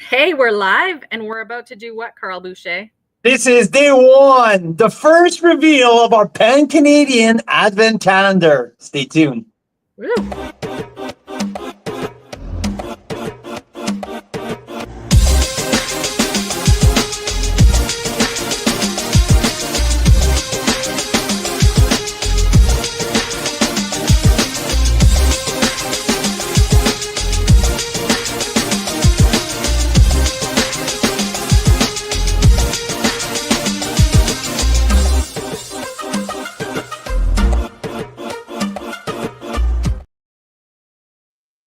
Hey, we're live and we're about to do what, Carl Boucher? This is day one, the first reveal of our pan-Canadian Advent calendar. Stay tuned. Woo.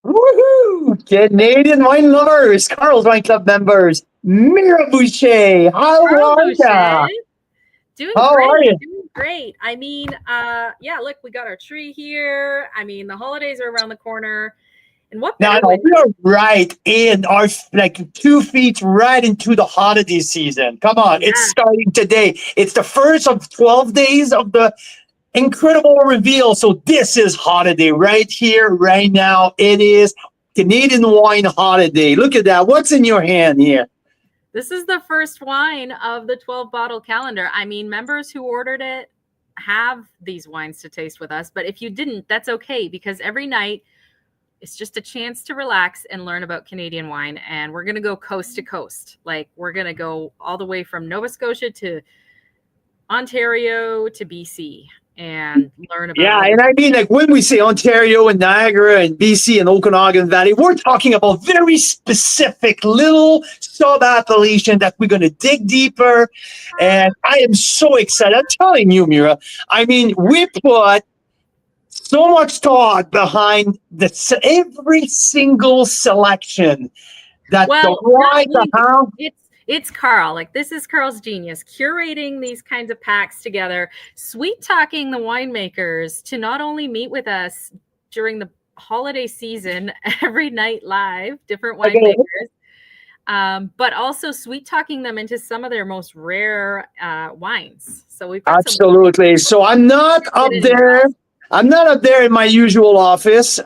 Woohoo! Canadian wine lovers, Carl's Wine Club members, Mira Boucher, how Carl are ya? Boucher. Doing How are great. you? Doing great. Yeah, look, we got our tree here. I mean, the holidays are around the corner. And what Now, better way? we are right in our, like 2 feet right into the holiday season. Come on, it's Yeah. starting today. It's the first of 12 days of the incredible reveal. So this is holiday right here, right now. It is Canadian wine holiday. Look at that. What's in your hand here? This is the first wine of the 12 bottle calendar. I mean, members who ordered it have these wines to taste with us. But if you didn't, that's okay, because every night it's just a chance to relax and learn about Canadian wine. And we're going to go coast to coast. Like, we're going to go all the way from Nova Scotia to Ontario to BC and learn about Yeah, all and this. I mean, like when we say Ontario and Niagara and BC and Okanagan Valley, we're talking about very specific little sub-appellation that we're going to dig deeper. And I am so excited. I'm telling you, Mira, I mean, we put so much thought behind every single selection that the Well, why, not the we, how. it's Carl. Like, this is Carl's genius, curating these kinds of packs together, sweet talking the winemakers to not only meet with us during the holiday season every night live, different winemakers, but also sweet talking them into some of their most rare wines. So we've got some Absolutely. So I'm not up there. I'm not up there in my usual office.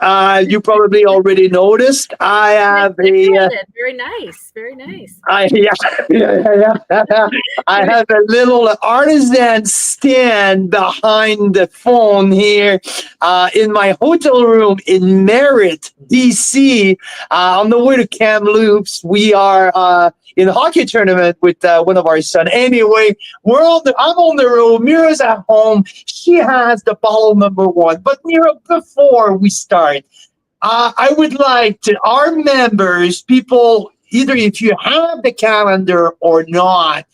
You probably already noticed. I have a. Very nice. Very nice. I have a little artisan stand behind the phone here in my hotel room in Merritt, BC. On the way to Kamloops, we are in a hockey tournament with one of our sons. Anyway, I'm on the road. Mira's at home. She has the bottle number one. But Mira, before we start, I would like to our members, people, either if you have the calendar or not,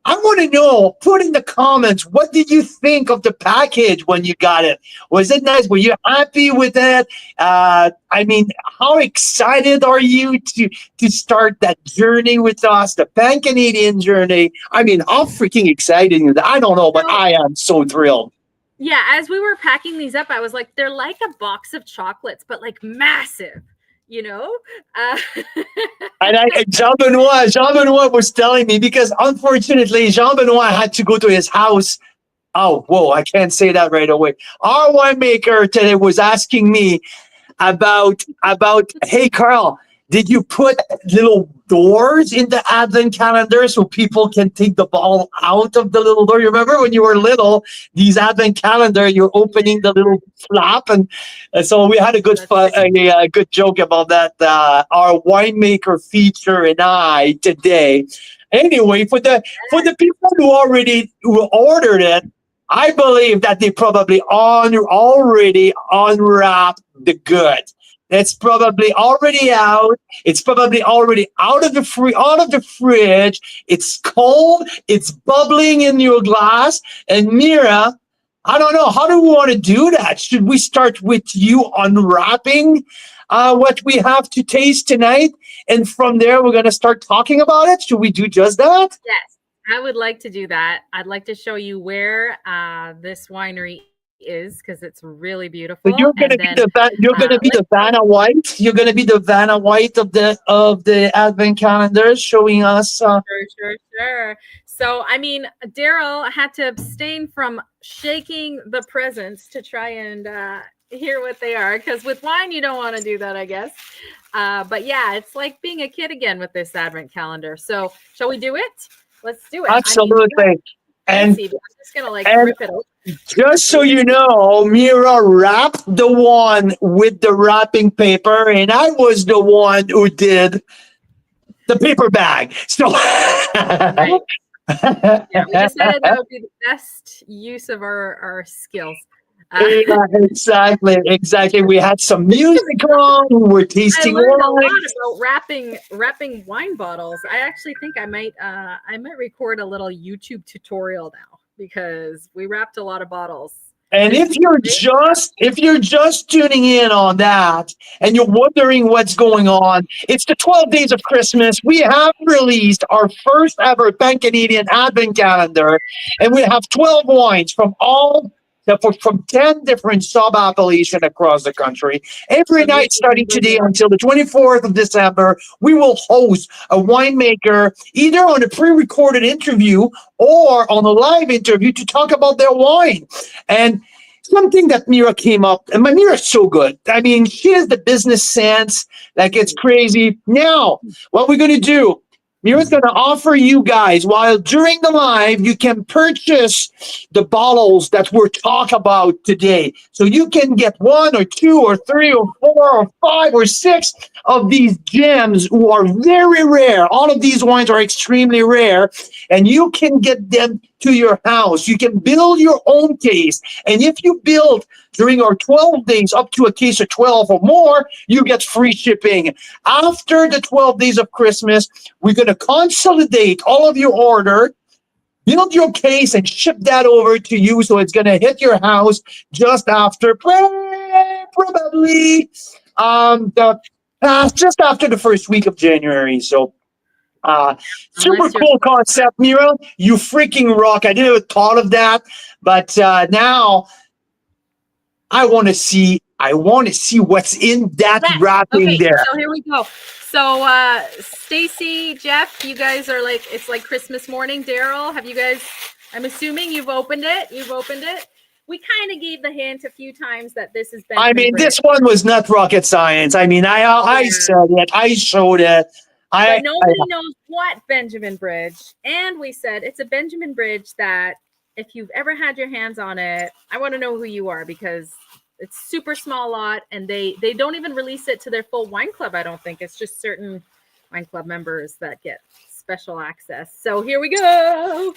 I want to know, put in the comments, what did you think of the package when you got it? Was it nice? Were you happy with it? I mean, how excited are you to start that journey with us, the pan-Canadian journey? I mean, how freaking exciting is that? I don't know, but I am so thrilled. Yeah, as we were packing these up, I was like, they're like a box of chocolates, but like massive, you know? And Jean Benoit was telling me, because unfortunately, Jean Benoit had to go to his house. Oh, whoa, I can't say that right away. Our winemaker today was asking me about, hey, Carl, did you put little doors in the Advent calendar so people can take the bottle out of the little door? You remember when you were little, these Advent calendar, you're opening the little flap, and so we had a good a good joke about that. Our winemaker feature and I today. Anyway, for the people who ordered it, I believe that they probably already unwrapped the goods. It's probably already out. It's probably already out of the fridge. It's cold. It's bubbling in your glass. And Mira, I don't know. How do we want to do that? Should we start with you unwrapping what we have to taste tonight? And from there, we're going to start talking about it. Should we do just that? Yes, I would like to do that. I'd like to show you where this winery is, because it's really beautiful. So you're going to be the Vanna White. You're going to be the Vanna White of the Advent calendar, showing us. Sure. So, I mean, Daryl had to abstain from shaking the presents to try and hear what they are, because with wine you don't want to do that, I guess. But yeah, it's like being a kid again with this advent calendar. So shall we do it? Let's do it. Absolutely. I mean, And I'm just gonna like and rip it open. just so you know, Mira wrapped the one with the wrapping paper, and I was the one who did the paper bag. So Right. Yeah, we decided that would be the best use of our skills. yeah, exactly. We had some music on. We were I tasting learned a lot wine. about wrapping wine bottles. I actually think I might record a little YouTube tutorial now because we wrapped a lot of bottles. And There's some great stuff. if you're just tuning in on that and you're wondering what's going on, it's the 12 days of Christmas. We have released our first ever Pan Canadian Advent calendar, and we have 12 wines from 10 different sub-appellations across the country. Every From night starting Michigan, today Brazil. until the 24th of December, we will host a winemaker either on a pre-recorded interview or on a live interview to talk about their wine. And something that Mira came up, and my Mira's so good. I mean, she has the business sense, like it's crazy. Now, what we're going to do, Mira's going to offer you guys, while during the live, you can purchase the bottles that we're talking about today. So you can get 1 or 2 or 3 or 4 or 5 or 6 of these gems who are very rare. All of these wines are extremely rare, and you can get them to your house. You can build your own case. And if you build during our 12 days up to a case of 12 or more, you get free shipping. After the 12 days of Christmas, we're going to consolidate all of your order, build your case, and ship that over to you. So it's going to hit your house just after, probably just after the first week of January. So super Unless you're cool concept, Mira. You freaking rock. I didn't even thought of that, but now I want to see what's in that yes. wrapping Okay, there. so here we go. So Stacy, Jeff, you guys are like, it's like Christmas morning. Daryl, have you guys, I'm assuming you've opened it. We kind of gave the hint a few times that this is Benjamin I mean, Bridge. this one was not rocket science. I mean, I said it. I showed it. But nobody knows what Benjamin Bridge. And we said it's a Benjamin Bridge that if you've ever had your hands on it, I want to know who you are because it's super small lot and they don't even release it to their full wine club. I don't think it's just certain wine club members that get special access. So here we go.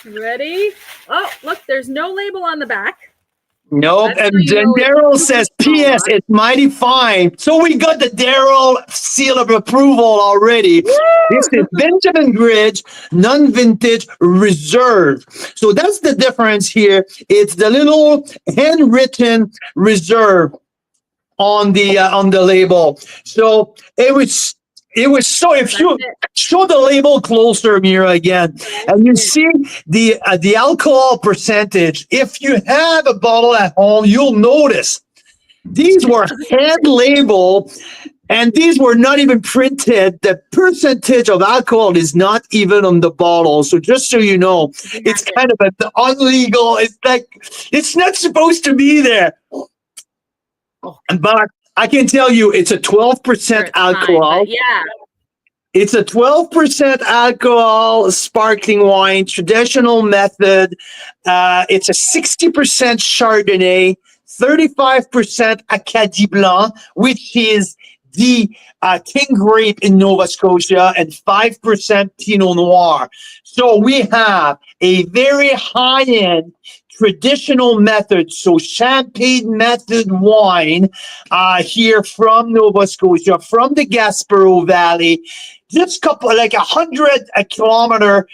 Ready? Oh, look, there's no label on the back. Nope. That's And how you then know it's Daryl super says, small P.S. lot. It's mighty fine. So we got the Daryl seal of approval already. Woo! This is Benjamin Bridge non-vintage reserve. So that's the difference here. It's the little handwritten reserve on the label. So it was so, if you show the label closer, Mira, again, and you see the alcohol percentage. If you have a bottle at home, you'll notice these were hand labeled and these were not even printed. The percentage of alcohol is not even on the bottle. So just so you know, it's kind of an illegal. It's like it's not supposed to be there. But I can tell you, it's a 12% alcohol. Yeah. It's a 12% alcohol sparkling wine, traditional method. It's a 60% Chardonnay, 35% Acadie Blanc, which is the king grape in Nova Scotia, and 5% Pinot Noir. So we have a very high-end traditional method, so champagne method wine here from Nova Scotia, from the Gaspereau Valley, just like 100 kilometer,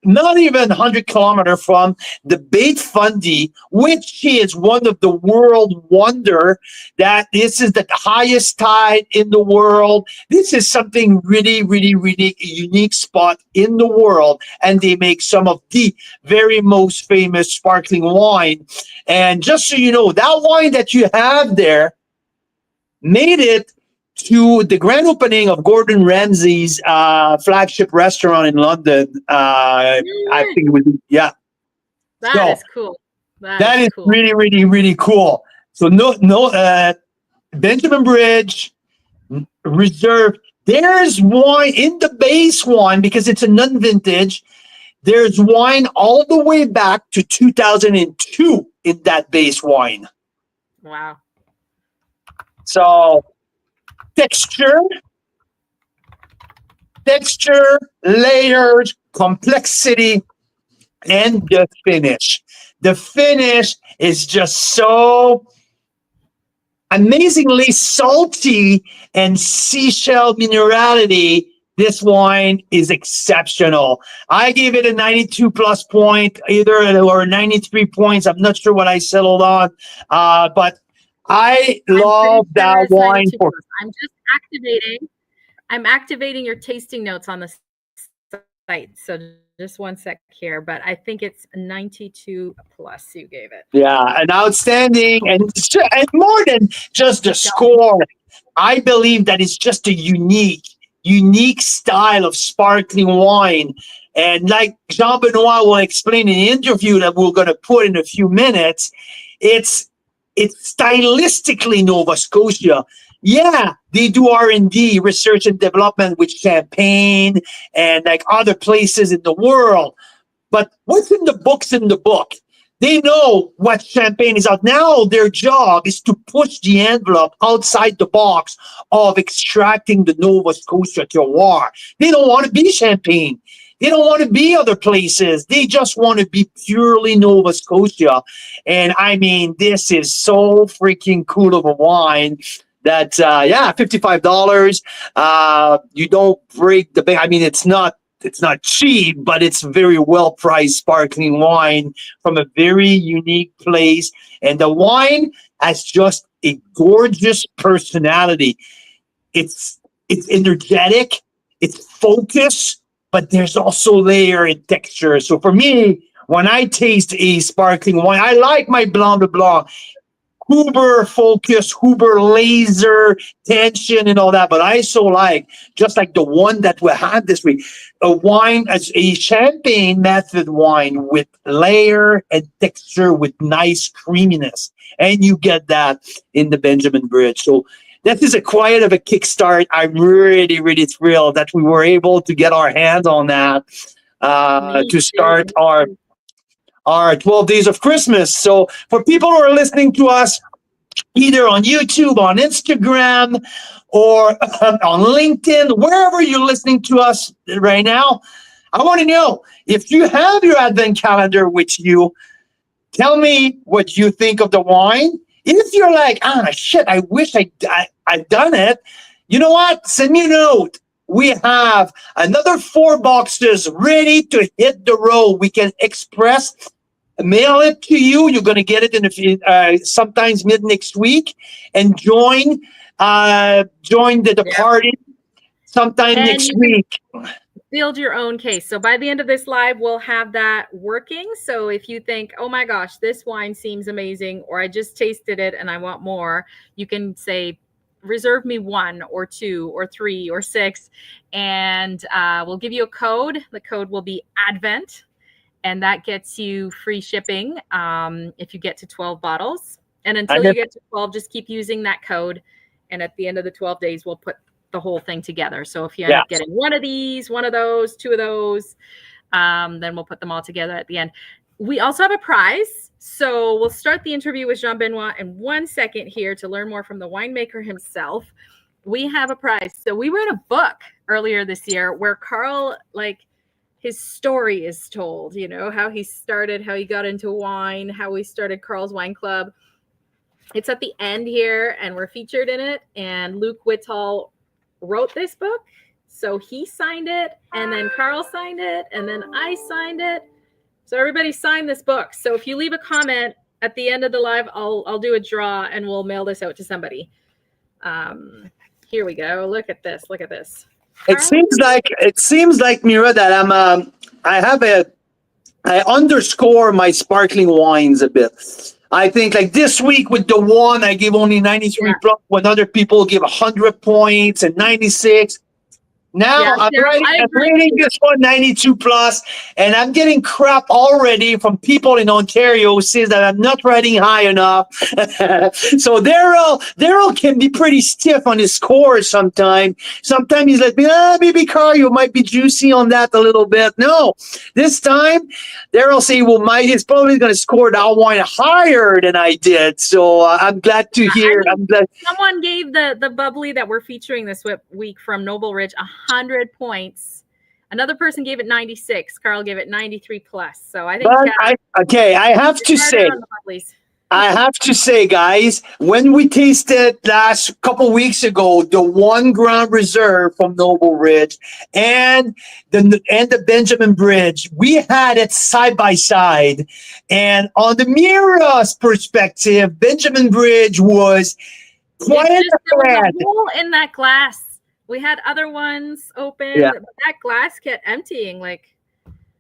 not even 100 kilometer from the Bait Fundy, which is one of the world wonder. That this is the highest tide in the world. This is something really, really, really unique spot in the world, and they make some of the very most famous sparkling wine. And just so you know, that wine that you have there made it to the grand opening of Gordon Ramsay's flagship restaurant in London. I think it was, yeah. That is cool. That is cool. really, really, really cool. So Benjamin Bridge Reserve. There's wine in the base wine because it's a non-vintage. There's wine all the way back to 2002 in that base wine. Wow. So texture, layers, complexity, and the finish. The finish is just so amazingly salty and seashell minerality. This wine is exceptional. I gave it a 92 plus point, or 93 points. I'm not sure what I settled on, but I love that wine. I'm just activating. I'm activating your tasting notes on the site. So just one sec here, but I think it's 92 plus you gave it. Yeah, an outstanding, and more than just the score. I believe that it's just a unique style of sparkling wine. And like Jean-Benoit will explain in the interview that we're going to put in a few minutes, it's stylistically Nova Scotia. Yeah, they do R&D, research and development with Champagne and like other places in the world. But what's in the book's in the book. They know what Champagne is out. Now their job is to push the envelope outside the box of extracting the Nova Scotia terroir. They don't want to be Champagne. They don't want to be other places. They just want to be purely Nova Scotia. And I mean, this is so freaking cool of a wine that, $55. You don't break the bank. I mean, it's not cheap, but it's very well priced sparkling wine from a very unique place. And the wine has just a gorgeous personality. It's energetic, it's focused, but there's also layer and texture. So for me, when I taste a sparkling wine, I like my Blanc de Blanc. Huber focus, Huber laser tension and all that. But I so like, just like the one that we had this week, a wine as a Champagne method wine with layer and texture with nice creaminess. And you get that in the Benjamin Bridge. So that is quite of a kickstart. I'm really, really thrilled that we were able to get our hands on that to start our 12 days of Christmas. So for people who are listening to us either on YouTube, on Instagram, or on LinkedIn, wherever you're listening to us right now, I want to know if you have your Advent calendar with you, tell me what you think of the wine. If you're like, shit, I wish I'd done it, you know what? Send me a note. We have another 4 boxes ready to hit the road. We can express mail it to you. You're going to get it in sometimes mid next week, and join the party sometime next week. Build your own case. So by the end of this live, we'll have that working. So if you think, oh my gosh, this wine seems amazing, or I just tasted it and I want more, you can say, reserve me 1 or 2 or 3 or 6, and we'll give you a code. The code will be Advent. And that gets you free shipping if you get to 12 bottles. And until you get to 12, just keep using that code. And at the end of the 12 days, we'll put the whole thing together. So if you end up getting one of these, one of those, 2 of those, then we'll put them all together at the end. We also have a prize. So we'll start the interview with Jean-Benoit in 1 second here to learn more from the winemaker himself. We have a prize. So we read a book earlier this year where Carl, his story is told, how he started, how he got into wine, how we started Carl's Wine Club. It's at the end here, and we're featured in it. And Luke Whitall wrote this book. So he signed it, and then Carl signed it, and then I signed it. So everybody signed this book. So if you leave a comment at the end of the live, I'll do a draw, and we'll mail this out to somebody. Here we go. Look at this. Look at this. It seems like Mira that I underscore my sparkling wines a bit. I think like this week with the one, I give only 93 plus when other people give 100 points and 96. Now Yeah, Daryl, I I'm agree with rating you. this one 92 plus, and I'm getting crap already from people in Ontario who says that I'm not rating high enough. So Daryl can be pretty stiff on his scores sometimes. Sometimes he's like, maybe Carl, you might be juicy on that a little bit. No, this time Daryl say, well, he's probably going to score that wine higher than I did. So I'm glad to I hear. mean, I'm glad. someone gave the bubbly that we're featuring this week from Noble Ridge 100 points. Another person gave it 96. Carl gave it 93 plus. So I think But I have to harder say. on the bubblies. I have to say, guys, when we tasted last couple weeks ago the 1 gram reserve from Noble Ridge and the Benjamin Bridge, we had it side by side. And on the Mira's perspective, Benjamin Bridge was quite There was a ahead. hole in that glass. We had other ones open, Yeah. but that glass kept emptying.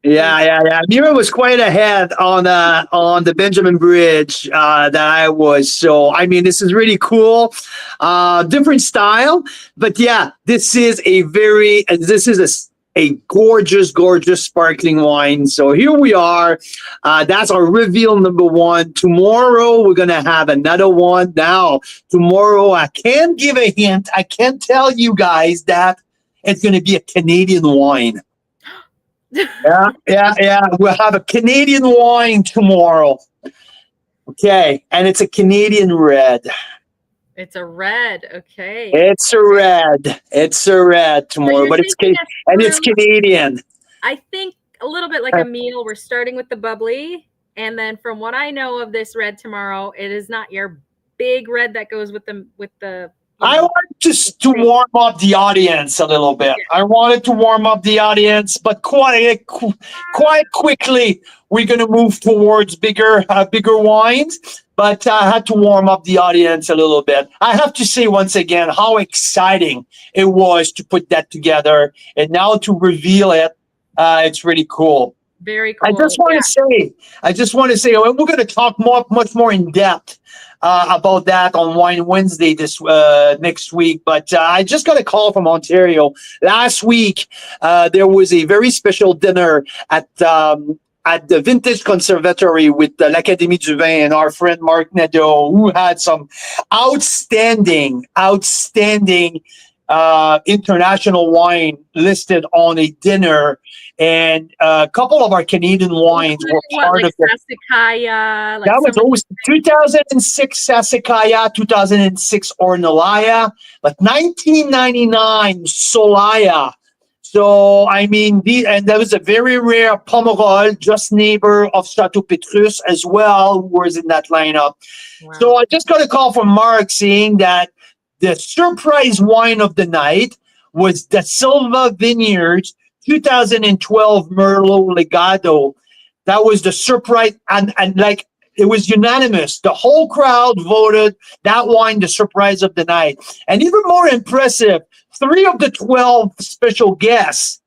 Yeah. Mira was quite ahead on the Benjamin Bridge that I was. So I mean, this is really cool. Different style, but yeah, this is a gorgeous, gorgeous sparkling wine. So here we are. That's our reveal number 1. Tomorrow we're gonna have another one. Now tomorrow I can give a hint. I can tell you guys that it's gonna be a Canadian wine. Yeah. We'll have a Canadian wine tomorrow. Okay, and it's a Canadian red. It's a red. Okay. It's a red. It's a red tomorrow, you're but it's thinking and it's Canadian. I think a little bit like a meal. We're starting with the bubbly, and then from what I know of this red tomorrow, it is not your big red that goes with the. I want to warm up the audience a little bit. I wanted to warm up the audience, but quite quickly we're going to move towards bigger wines. But I had to warm up the audience a little bit. I have to say once again how exciting it was to put that together, and now to reveal it. It's really cool. Very cool. I just want to say, we're going to talk much more in depth about that on Wine Wednesday this next week. But I just got a call from Ontario last week. There was a very special dinner at the Vintage Conservatory with l'Académie du Vin and our friend Mark Nadeau, who had some outstanding international wine listed on a dinner. And a couple of our Canadian wines were part of it. Sassicaia, that was always 2006 Sassicaia, 2006 Ornellaia, but 1999 Solaya. So, I mean, and that was a very rare Pomerol, just neighbor of Chateau Petrus as well, who was in that lineup. Wow. So I just got a call from Mark saying that the surprise wine of the night was Da Silva Vineyards 2012 Merlot Legado. That was the surprise, and like it was unanimous. The whole crowd voted that wine the surprise of the night. And even more impressive, 3 of the 12 special guests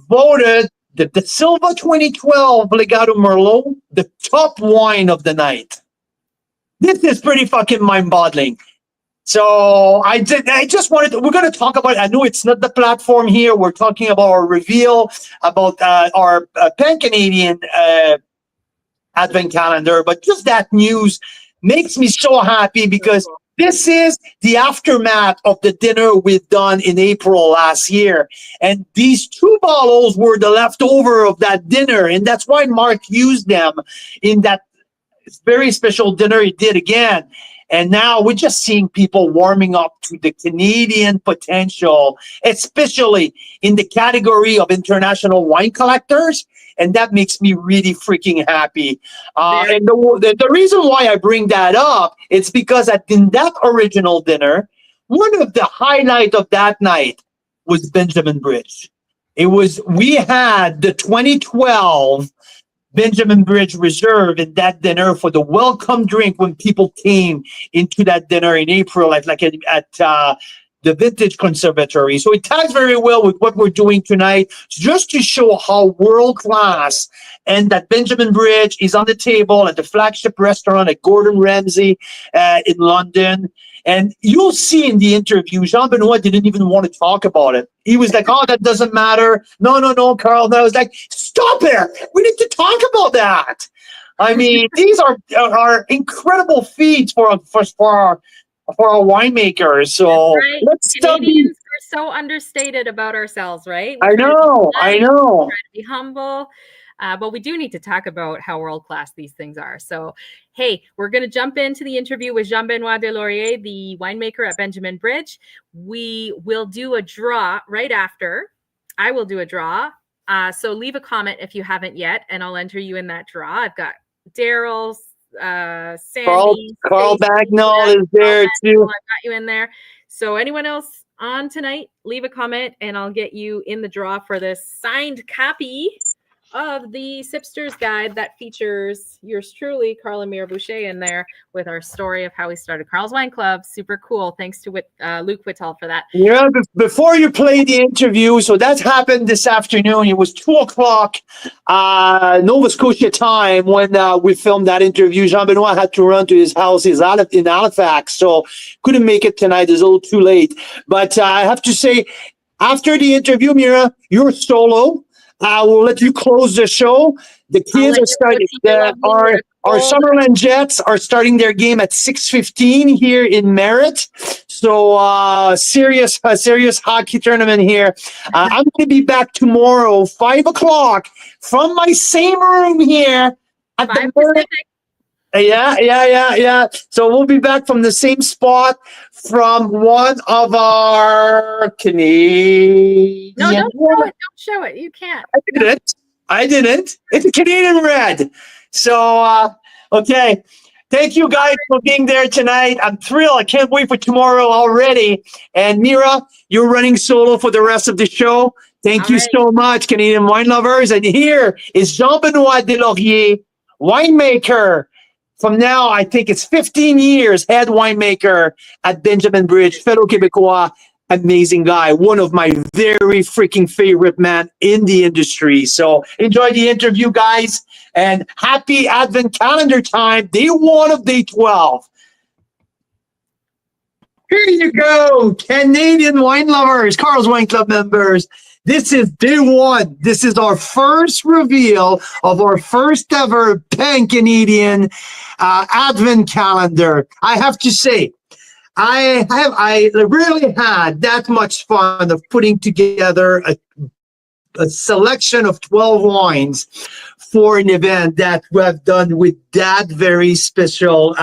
voted the Da Silva 2012 Legado Merlot the top wine of the night. This is pretty fucking mind-boggling. So I just wanted to, we're going to talk about it. I know it's not the platform here. We're talking about our reveal, about our pan-Canadian advent calendar, but just that news makes me so happy because this is the aftermath of the dinner we've done in April last year. And these 2 bottles were the leftover of that dinner. And that's why Mark used them in that very special dinner he did again. And now we're just seeing people warming up to the Canadian potential, especially in the category of international wine collectors. And that makes me really freaking happy. And the reason why I bring that up, it's because in that original dinner, one of the highlights of that night was Benjamin Bridge. We had the 2012 Benjamin Bridge Reserve in that dinner for the welcome drink when people came into that dinner in April at the Vintage Conservatory. So it ties very well with what we're doing tonight, just to show how world class and that Benjamin Bridge is on the table at the flagship restaurant at Gordon Ramsay in London. And you'll see in the interview, Jean-Benoit didn't even want to talk about it. He was like, oh, that doesn't matter. No, Carl. And I was like, stop it. We need to talk about that. I mean, these are incredible feats for our winemakers. So right. let's Canadians are so understated about ourselves, right? I know. We try to be humble. But we do need to talk about how world-class these things are. So, hey, we're going to jump into the interview with Jean-Benoit Deslauriers, the winemaker at Benjamin Bridge. We will do a draw right after. I will do a draw. So leave a comment if you haven't yet, and I'll enter you in that draw. I've got Daryl, Sandy, Carl Bagnall is there too. I've got you in there. So anyone else on tonight, leave a comment, and I'll get you in the draw for this signed copy of the Sipster's Guide that features yours truly, Carl and Mira Boucher, in there with our story of how we started Carl's Wine Club. Super cool. Thanks to Luke Whittall for that. Yeah, before you play the interview, so that happened this afternoon. It was 2:00 Nova Scotia time when we filmed that interview. Jean-Benoit had to run to his house. He's in Halifax, so couldn't make it tonight. It's a little too late. But I have to say, after the interview, Mira, you're solo. We'll let you close the show. The kids are starting. Our Summerland Jets are starting their game at 6:15 here in Merritt. So serious hockey tournament here. I'm going to be back tomorrow, 5:00, from my same room here at the Merritt. Yeah. So we'll be back from the same spot from one of our Canadian. No, don't show it. You can't. I didn't. It's a Canadian Red. So, okay. Thank you guys for being there tonight. I'm thrilled. I can't wait for tomorrow already. And Mira, you're running solo for the rest of the show. Thank you so much, Canadian wine lovers. And here is Jean-Benoit Deslauriers, winemaker. From now, I think it's 15 years, head winemaker at Benjamin Bridge, fellow Québécois, amazing guy, one of my very freaking favorite men in the industry. So enjoy the interview, guys, and happy Advent calendar time, day 1 of day 12. Here you go, Canadian wine lovers, Carl's Wine Club members. This is day 1. This is our first reveal of our first ever pan-Canadian Advent calendar. I have to say, I really had that much fun of putting together a selection of 12 wines for an event that we have done with that very special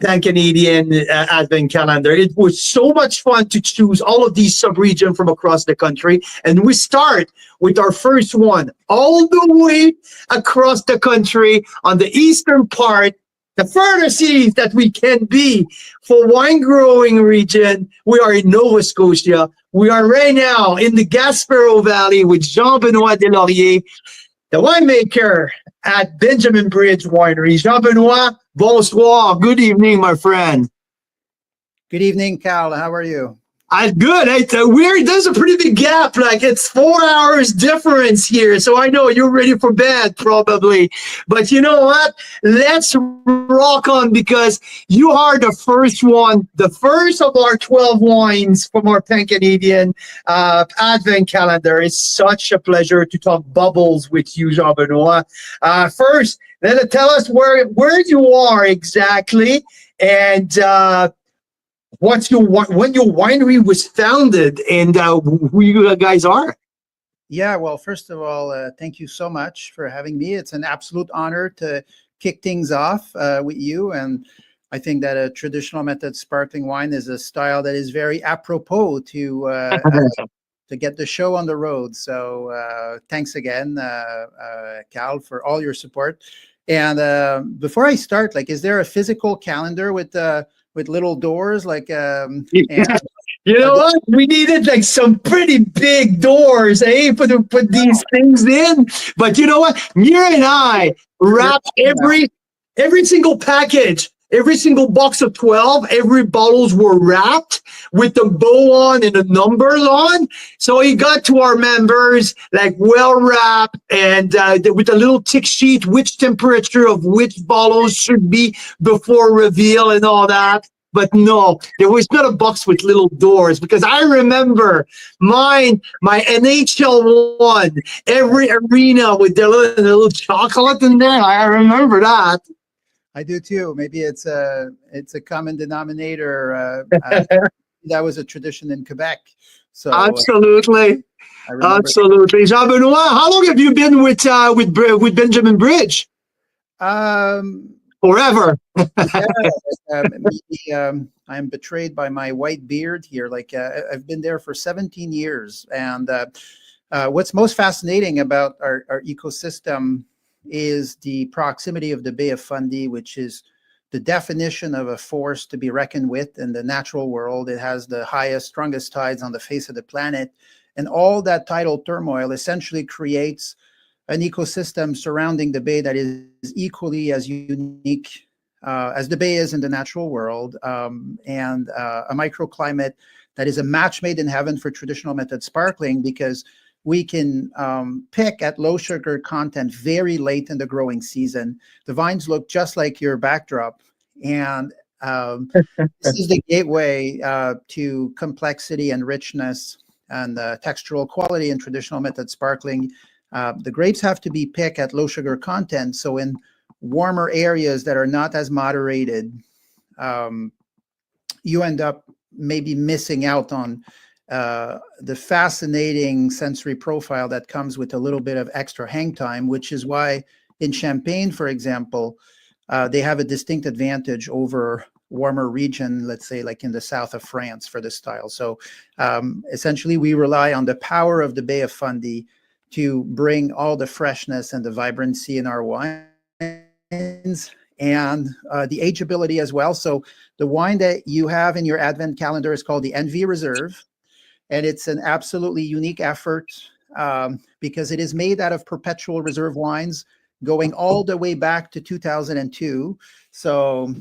pan-Canadian Advent calendar. It was so much fun to choose all of these sub-regions from across the country. And we start with our first one, all the way across the country on the eastern part, the furthest east that we can be for wine growing region. We are in Nova Scotia. We are right now in the Gaspereau Valley with Jean-Benoit Deslauriers, the winemaker at Benjamin Bridge Winery. Jean-Benoit, bonsoir. Good evening, my friend. Good evening, Carl. How are you? I'm good. There's a pretty big gap. Like, it's 4 hours difference here. So I know you're ready for bed, probably. But you know what? Let's rock on, because you are the first one, the first of our 12 wines from our pan-Canadian Advent calendar. It's such a pleasure to talk bubbles with you, Jean-Benoit. First, tell us where you are exactly, and when your winery was founded, and who you guys are. Yeah, well, first of all, thank you so much for having me. It's an absolute honor to kick things off with you. And I think that a traditional method sparkling wine is a style that is very apropos to get the show on the road. So thanks again, Cal, for all your support. And before I start, is there a physical calendar with little doors, you know what? We needed some pretty big doors, put these things in. But you know what? Mira and I wrapped every single package every single box of 12, every bottles were wrapped with the bow on and the numbers on. So it got to our members like well wrapped and with a little tick sheet, which temperature of which bottles should be before reveal and all that. But no, there was not a box with little doors because I remember mine, my NHL one, every arena with the little chocolate in there. I remember that. I do too. Maybe it's a common denominator. That was a tradition in Quebec. So Absolutely. I remember. Absolutely. Jean-Benoit, how long have you been with Benjamin Bridge? Forever. I'm betrayed by my white beard here. Like I've been there for 17 years. And what's most fascinating about our ecosystem is the proximity of the Bay of Fundy, which is the definition of a force to be reckoned with in the natural world. It has the highest, strongest tides on the face of the planet. And all that tidal turmoil essentially creates an ecosystem surrounding the bay that is equally as unique as the bay is in the natural world, and a microclimate that is a match made in heaven for traditional method sparkling, because we can pick at low sugar content very late in the growing season. The vines look just like your backdrop, and this is the gateway to complexity and richness and textural quality in traditional method sparkling. The grapes have to be picked at low sugar content. So in warmer areas that are not as moderated, you end up maybe missing out on the fascinating sensory profile that comes with a little bit of extra hang time, which is why in Champagne, for example, they have a distinct advantage over warmer region, let's say like in the south of France for this style. So essentially we rely on the power of the Bay of Fundy to bring all the freshness and the vibrancy in our wines, and the ageability as well. So the wine that you have in your Advent calendar is called the Envy Reserve, and it's an absolutely unique effort because it is made out of perpetual reserve wines going all the way back to 2002. So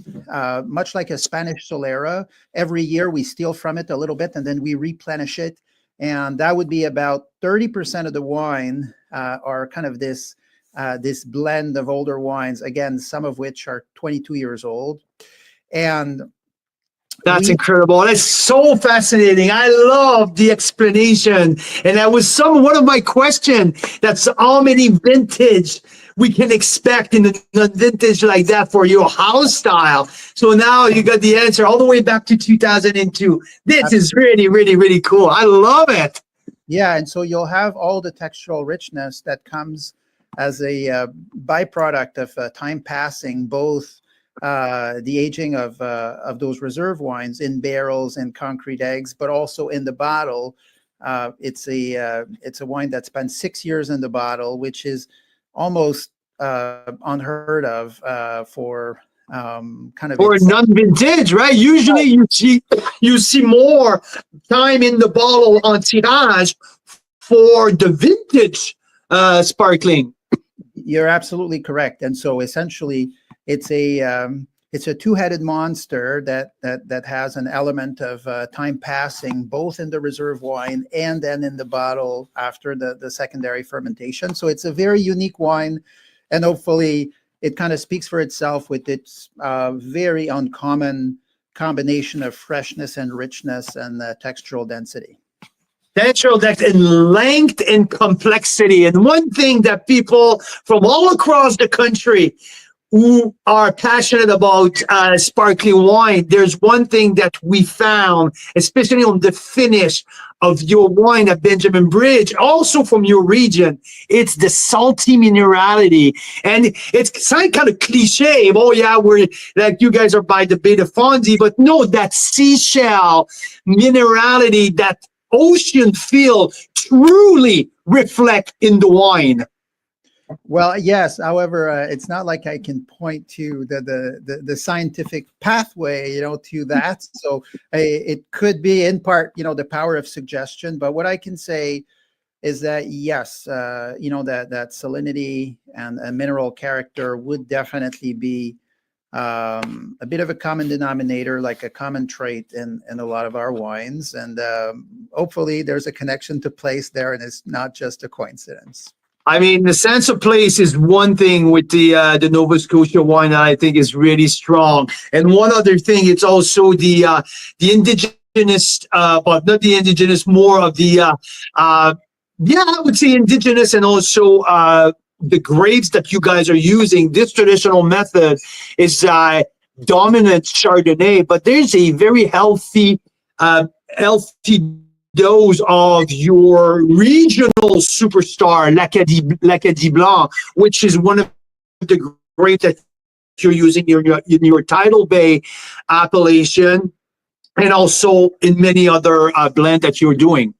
much like a Spanish Solera, every year we steal from it a little bit and then we replenish it. And that would be about 30% of the wine are kind of this blend of older wines, again, some of which are 22 years old. And that's incredible. That's so fascinating. I love the explanation. And that was one of my questions. That's how many vintage we can expect in a vintage like that for your house style. So now you got the answer all the way back to 2002. This is really, really, really cool. I love it. Yeah, and so you'll have all the textural richness that comes as a byproduct of time passing, both the aging of those reserve wines in barrels and concrete eggs, but also in the bottle. It's a wine that spent 6 years in the bottle, which is almost unheard of for kind of for non-vintage, right? Usually you see more time in the bottle on tirage for the vintage sparkling. You're absolutely correct. And so essentially it's a two-headed monster that has an element of time passing both in the reserve wine and then in the bottle after the secondary fermentation. So it's a very unique wine, and hopefully it kind of speaks for itself with its very uncommon combination of freshness and richness and textural density. Natural depth and length and complexity. And one thing that people from all across the country who are passionate about sparkling wine, there's one thing that we found, especially on the finish of your wine at Benjamin Bridge, also from your region, it's the salty minerality. And it's kind of cliche. Oh yeah, we're like, you guys are by the Bay of Fundy, but no, that seashell minerality, that ocean feel truly reflect in the wine. Well, yes. However, it's not like I can point to the scientific pathway, to that. So it could be in part, the power of suggestion. But what I can say is that yes, that salinity and mineral character would definitely be a bit of a common denominator, like a common trait in a lot of our wines. And hopefully there's a connection to place there, and it's not just a coincidence. I mean, the sense of place is one thing with the Nova Scotia wine that I think is really strong. And one other thing, it's also the indigenous, but not the indigenous, more of the yeah, I would say indigenous, and also the grapes that you guys are using. This traditional method is dominant Chardonnay, but there's a very healthy dose of your regional superstar, l'Acadie Blanc, which is one of the grapes that you're using in your Tidal Bay appellation, and also in many other blends that you're doing.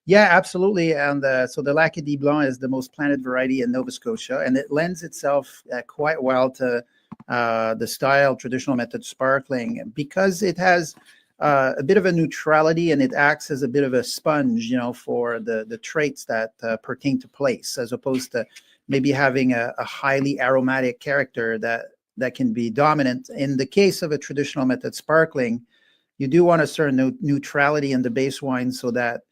Yeah, absolutely. And so the l'Acadie Blanc is the most planted variety in Nova Scotia, and it lends itself quite well to the style traditional method sparkling, because it has a bit of a neutrality, and it acts as a bit of a sponge, for the traits that pertain to place, as opposed to maybe having a highly aromatic character that can be dominant. In the case of a traditional method sparkling, you do want a certain neutrality in the base wine, so that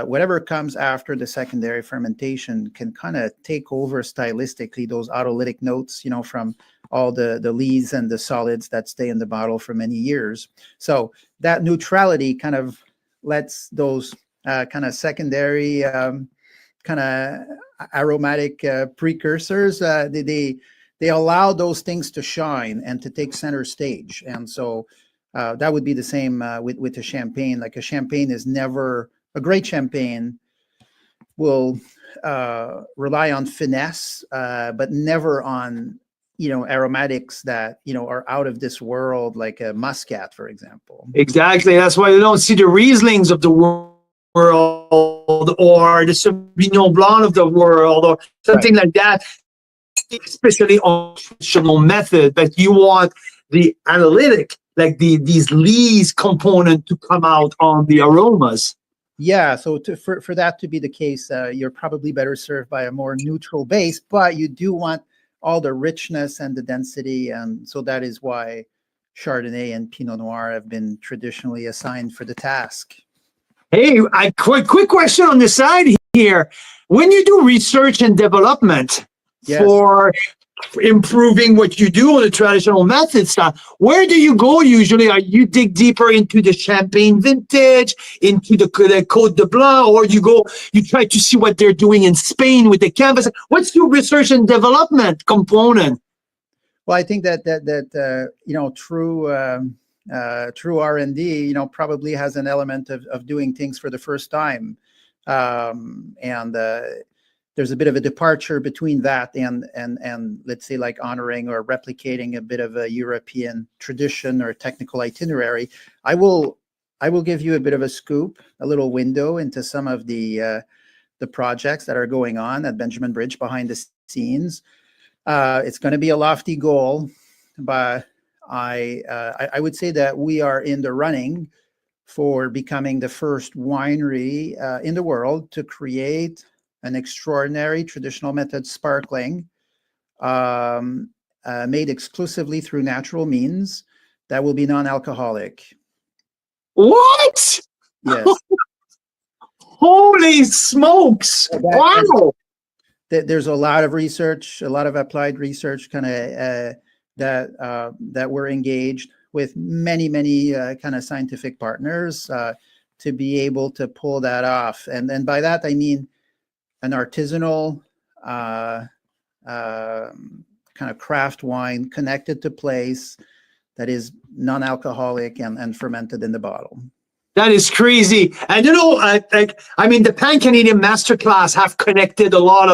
whatever comes after the secondary fermentation can kind of take over stylistically those autolytic notes, from all the lees and the solids that stay in the bottle for many years. So that neutrality kind of lets those kind of secondary kind of aromatic precursors, they allow those things to shine and to take center stage. And so that would be the same with a champagne. Like, a champagne is never... A great champagne will rely on finesse, but never on, aromatics that, are out of this world, like a Muscat, for example. Exactly. That's why you don't see the Rieslings of the world, or the Sauvignon Blanc of the world, or something like that, especially on traditional method. But you want the analytic, like these lees component to come out on the aromas. Yeah, so for that to be the case, you're probably better served by a more neutral base, but you do want all the richness and the density, and so that is why Chardonnay and Pinot Noir have been traditionally assigned for the task. Hey, quick question on the side here. When you do research and development for improving what you do on the traditional method stuff, where do you go usually? Are you dig deeper into the Champagne vintage, into the Côte de Blanc, or you try to see what they're doing in Spain with the canvas? What's your research and development component? Well, I think that true R&D, probably has an element of doing things for the first time, and there's a bit of a departure between that and let's say, like, honoring or replicating a bit of a European tradition or technical itinerary. I will give you a bit of a scoop, a little window into some of the projects that are going on at Benjamin Bridge behind the scenes. It's going to be a lofty goal, but I would say that we are in the running for becoming the first winery in the world to create an extraordinary traditional method sparkling made exclusively through natural means that will be non-alcoholic. What? Yes. Holy smokes. Wow. There's a lot of research, a lot of applied research kind of that we're engaged with many kind of scientific partners to be able to pull that off. And by that, I mean an artisanal kind of craft wine connected to place that is non-alcoholic and fermented in the bottle. That is crazy. And the Pan Canadian Masterclass have connected a lot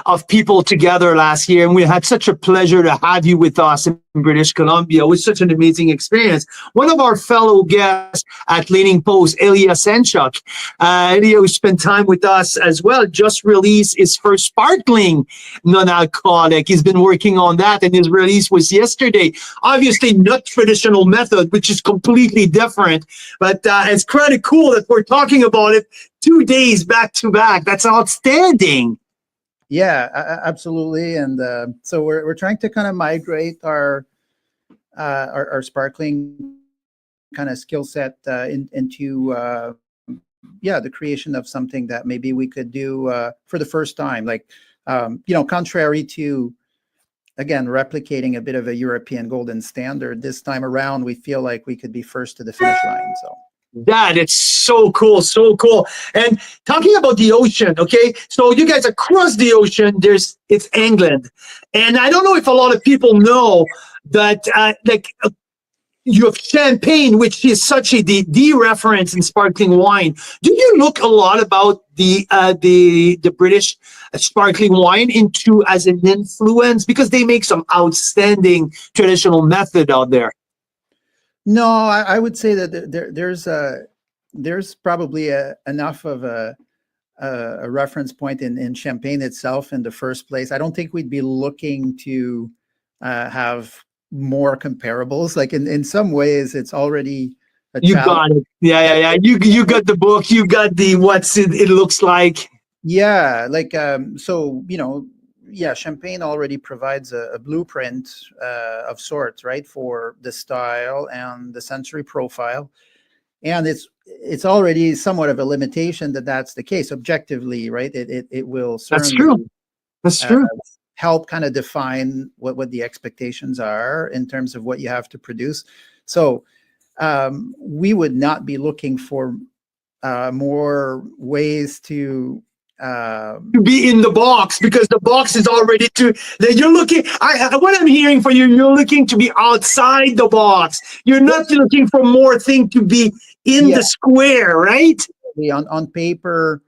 of people together last year, and we had such a pleasure to have you with us in British Columbia. It was such an amazing experience. One of our fellow guests at Leaning Post, Ilya Senchuk, Ilya, who spent time with us as well, just released his first sparkling non-alcoholic. He's been working on that, and his release was yesterday. Obviously, not traditional method, which is completely different, but it's kind of cool that we're talking about it 2 days back to back. That's outstanding. Yeah, absolutely. And so we're trying to kind of migrate our our sparkling kind of skill set into the creation of something that maybe we could do for the first time, like contrary to, again, replicating a bit of a European golden standard. This time around, we feel like we could be first to the finish line. So that it's so cool, so cool. And talking about the ocean, okay, so you guys across the ocean, it's England, and I don't know if a lot of people know that you have champagne, which is such the reference in sparkling wine. Do you look a lot about the British sparkling wine into as an influence, because they make some outstanding traditional method out there? No, I would say that there's probably enough of a reference point in champagne itself in the first place. I don't think we'd be looking to have more comparables. Like in some ways, it's already a You challenge. got it. Yeah. You got the book. You got the what's it looks like. Yeah, like champagne already provides a blueprint of sorts, right, for the style and the sensory profile, and it's already somewhat of a limitation that that's the case objectively, right? It will That's certainly true. That's true. help kind of define what the expectations are in terms of what you have to produce. So we would not be looking for more ways to be in the box, because the box is already you're looking. What I'm hearing for you, you're looking to be outside the box. You're not looking for more thing to be in the square, right? On paper,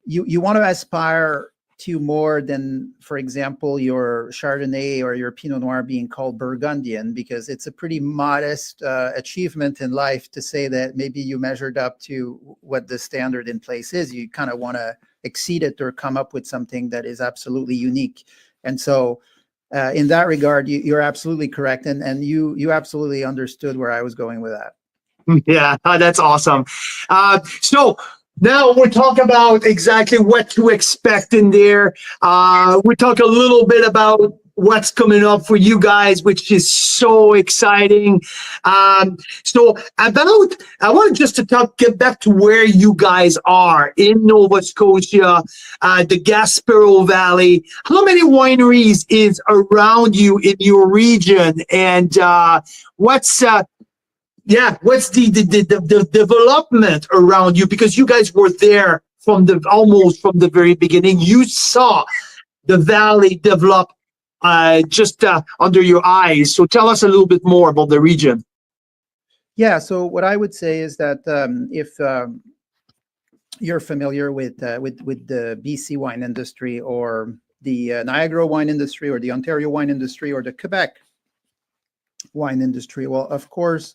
you want to aspire to more than, for example, your Chardonnay or your Pinot Noir being called Burgundian, because it's a pretty modest achievement in life to say that maybe you measured up to what the standard in place is. You kind of want to exceed it or come up with something that is absolutely unique. And so in that regard, you're absolutely correct. And you absolutely understood where I was going with that. Yeah, that's awesome. So now we'll talk about exactly what to expect in there. We'll talk a little bit about what's coming up for you guys, which is so exciting. I want just to get back to where you guys are in Nova Scotia, the Gaspereau Valley. How many wineries is around you in your region, and what's the development around you? Because you guys were there almost from the very beginning. You saw the valley develop just under your eyes. So tell us a little bit more about the region. Yeah. So what I would say is that if you're familiar with the BC wine industry, or the Niagara wine industry, or the Ontario wine industry, or the Quebec wine industry, well, of course,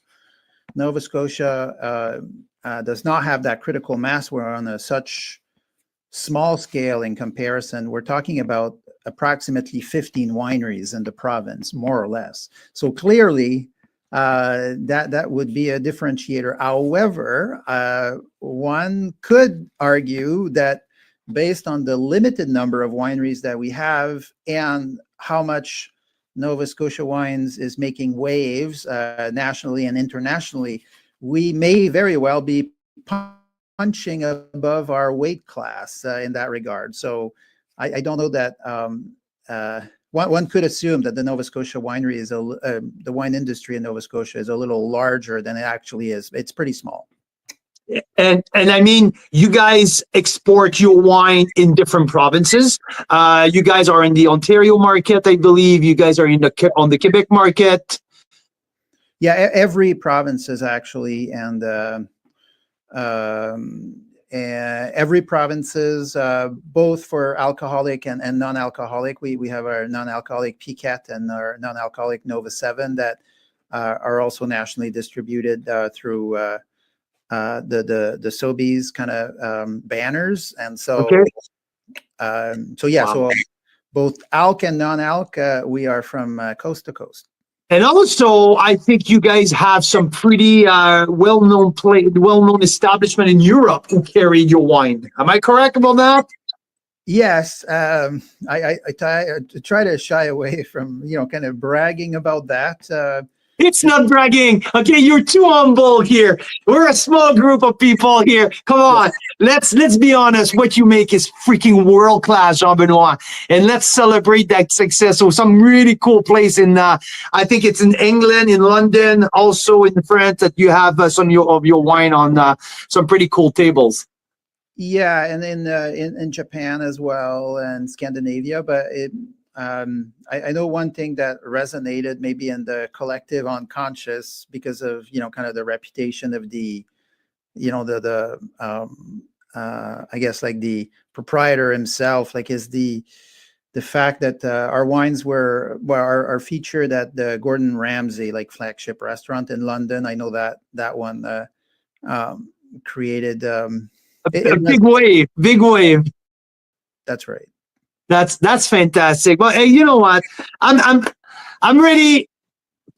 Nova Scotia does not have that critical mass. We're on such small scale in comparison. We're talking about approximately 15 wineries in the province, more or less. So clearly, that would be a differentiator. However, one could argue that based on the limited number of wineries that we have and how much Nova Scotia Wines is making waves nationally and internationally, we may very well be punching above our weight class in that regard. So I don't know that one could assume that the Nova Scotia winery is the wine industry in Nova Scotia is a little larger than it actually is. It's pretty small. And I mean, you guys export your wine in different provinces. You guys are in the Ontario market, I believe. You guys are on the Quebec market. Yeah, every province is actually, and every provinces, both for alcoholic and non-alcoholic. We have our non-alcoholic Piquette and our non-alcoholic Nova 7 that are also nationally distributed through the Sobeys kind of banners. And so, so both alc and non-alc, we are from coast to coast. And also, I think you guys have some pretty well-known establishment in Europe who carry your wine. Am I correct about that? Yes, I try to shy away from kind of bragging about that. It's not bragging. Okay, you're too humble here. We're a small group of people here. Come on, let's be honest. What you make is freaking world class, Jean Benoit, and let's celebrate that success. So some really cool place in, I think it's in England, in London, also in France that you have some of your wine on some pretty cool tables. Yeah, and in Japan as well and Scandinavia, but I know one thing that resonated maybe in the collective unconscious because of kind of the reputation of the I guess like the proprietor himself, like is the fact that our wines are featured at the Gordon Ramsay like flagship restaurant in London. I know that one created. A big wave, big wave. That's right. That's fantastic. Well, hey, you know what? I'm really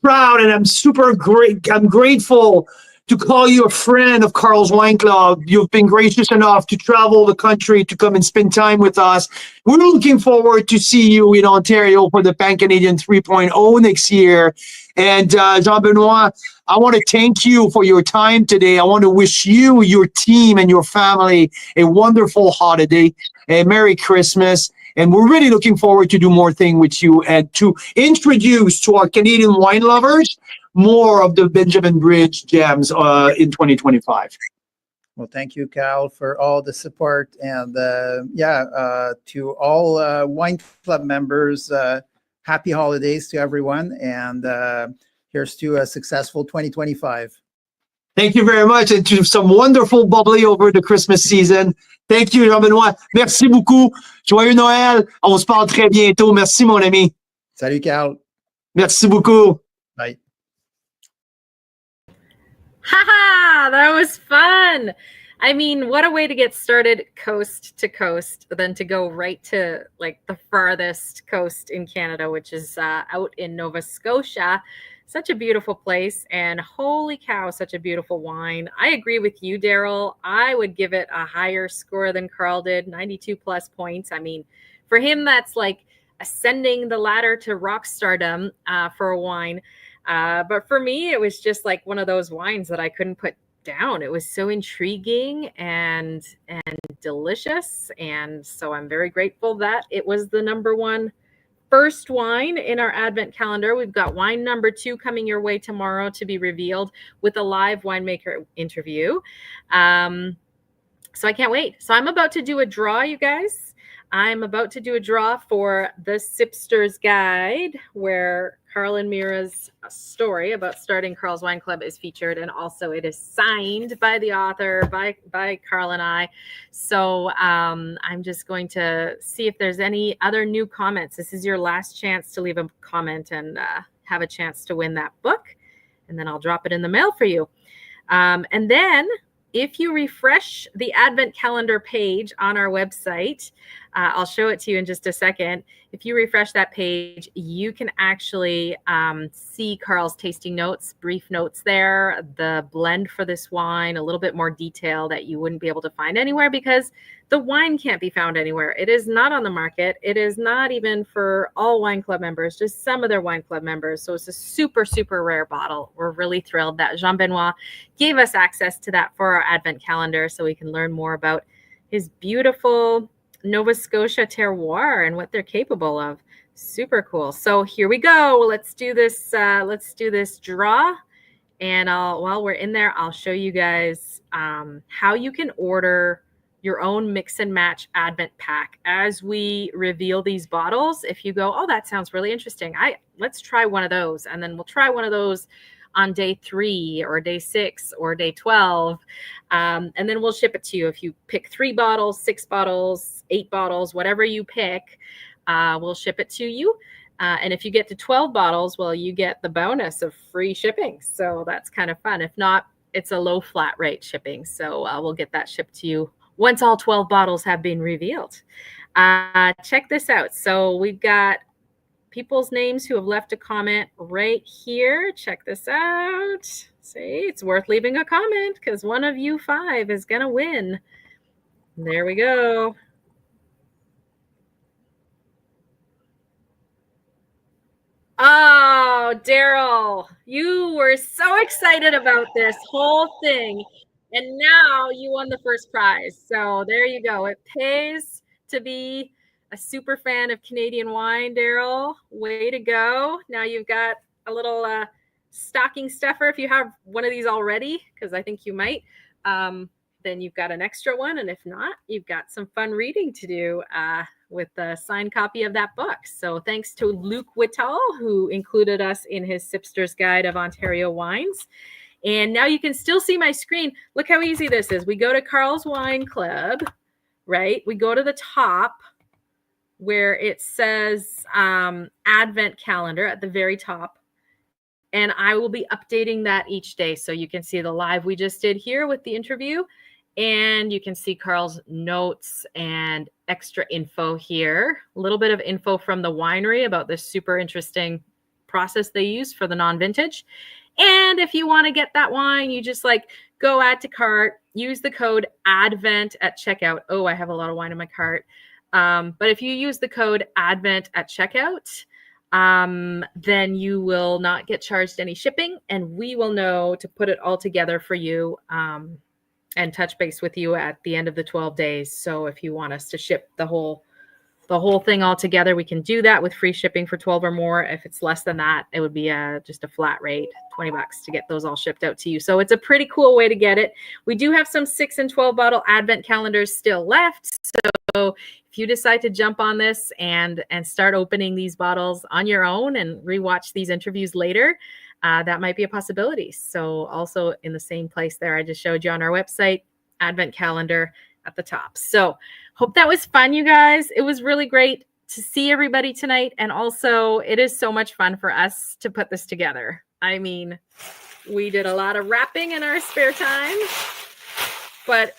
proud and I'm super great. I'm grateful to call you a friend of Carl's Wine Club. You've been gracious enough to travel the country to come and spend time with us. We're looking forward to see you in Ontario for the Pan Canadian 3.0 next year. And Jean Benoit, I want to thank you for your time today. I want to wish you, your team, and your family a wonderful holiday, a Merry Christmas. And we're really looking forward to do more things with you and to introduce to our Canadian wine lovers more of the Benjamin Bridge gems in 2025. Well, thank you, Cal, for all the support. And to all Wine Club members, happy holidays to everyone. And here's to a successful 2025. Thank you very much. And to some wonderful bubbly over the Christmas season. Thank you, Jean-Benoît. Merci beaucoup. Joyeux Noël. On se parle très bientôt. Merci, mon ami. Salut, Cal. Merci beaucoup. Bye. Haha, that was fun. I mean, what a way to get started coast to coast, than to go right to like the farthest coast in Canada, which is out in Nova Scotia. Such a beautiful place, and holy cow, such a beautiful wine. I agree with you, Daryl. I would give it a higher score than Carl did, 92 plus points. I mean, for him, that's like ascending the ladder to rock stardom for a wine. But for me, it was just like one of those wines that I couldn't put down. It was so intriguing and delicious. And so I'm very grateful that it was the number one first wine in our Advent calendar. We've got wine number 2 coming your way tomorrow to be revealed with a live winemaker interview. So I can't wait. So I'm about to do a draw, you guys. I'm about to do a draw for the Sipster's Guide, where Carl and Mira's story about starting Carl's Wine Club is featured, and also it is signed by the author, by Carl and I. So I'm just going to see if there's any other new comments. This is your last chance to leave a comment and have a chance to win that book, and then I'll drop it in the mail for you. And then if you refresh the Advent calendar page on our website, I'll show it to you in just a second. If you refresh that page, you can actually see Carl's tasting notes, brief notes there, the blend for this wine, a little bit more detail that you wouldn't be able to find anywhere because the wine can't be found anywhere. It is not on the market. It is not even for all Wine Club members, just some of their Wine Club members. So it's a super, super rare bottle. We're really thrilled that Jean Benoit gave us access to that for our Advent calendar so we can learn more about his beautiful Nova Scotia terroir and what they're capable of. Super cool. So here we go. Let's do this. Let's do this draw. And while we're in there, I'll show you guys how you can order your own mix and match Advent pack as we reveal these bottles. If you go, oh, that sounds really interesting. Let's try one of those. And then we'll try one of those on day 3 or day 6 or day 12. And then we'll ship it to you. If you pick 3 bottles, 6 bottles, 8 bottles, whatever you pick, we'll ship it to you. And if you get to 12 bottles, well, you get the bonus of free shipping. So that's kind of fun. If not, it's a low flat rate shipping. So we'll get that shipped to you once all 12 bottles have been revealed. Check this out. So we've got people's names who have left a comment right here. Check this out. See, it's worth leaving a comment because one of you 5 is going to win. There we go. Oh, Daryl, you were so excited about this whole thing. And now you won the first prize. So there you go. It pays to be a super fan of Canadian wine, Daryl. Way to go. Now you've got a little stocking stuffer if you have one of these already, because I think you might. Then you've got an extra one. And if not, you've got some fun reading to do with a signed copy of that book. So thanks to Luke Whittall, who included us in his Sipster's Guide of Ontario Wines. And now you can still see my screen. Look how easy this is. We go to Carl's Wine Club, right? We go to the top where it says Advent Calendar at the very top. And I will be updating that each day. So you can see the live we just did here with the interview. And you can see Carl's notes and extra info here. A little bit of info from the winery about this super interesting process they use for the non-vintage. And if you want to get that wine, you just like go add to cart, use the code ADVENT at checkout. Oh, I have a lot of wine in my cart. But if you use the code ADVENT at checkout, then you will not get charged any shipping, and we will know to put it all together for you and touch base with you at the end of the 12 days. So if you want us to ship the whole thing all together, we can do that with free shipping for 12 or more. If it's less than that, it would be just a flat rate, $20 to get those all shipped out to you. So it's a pretty cool way to get it. We do have some 6 and 12 bottle Advent calendars still left. So if you decide to jump on this and start opening these bottles on your own and rewatch these interviews later, that might be a possibility. So also in the same place there I just showed you on our website, Advent calendar at the top. So hope that was fun, you guys. It was really great to see everybody tonight. And also it is so much fun for us to put this together. I mean, we did a lot of wrapping in our spare time, but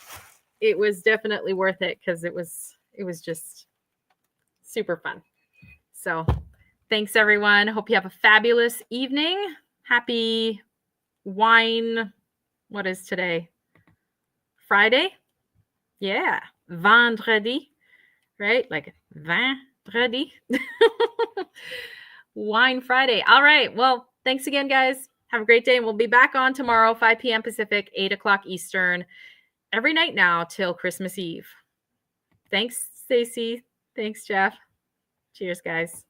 it was definitely worth it because it was just super fun. So thanks, everyone. Hope you have a fabulous evening. Happy wine. What is today? Friday? Yeah. Vendredi, right? Like vendredi. Wine Friday. All right. Well, thanks again, guys. Have a great day. And we'll be back on tomorrow, 5 p.m. Pacific, 8 o'clock Eastern, every night now till Christmas Eve. Thanks, Stacey. Thanks, Jeff. Cheers, guys.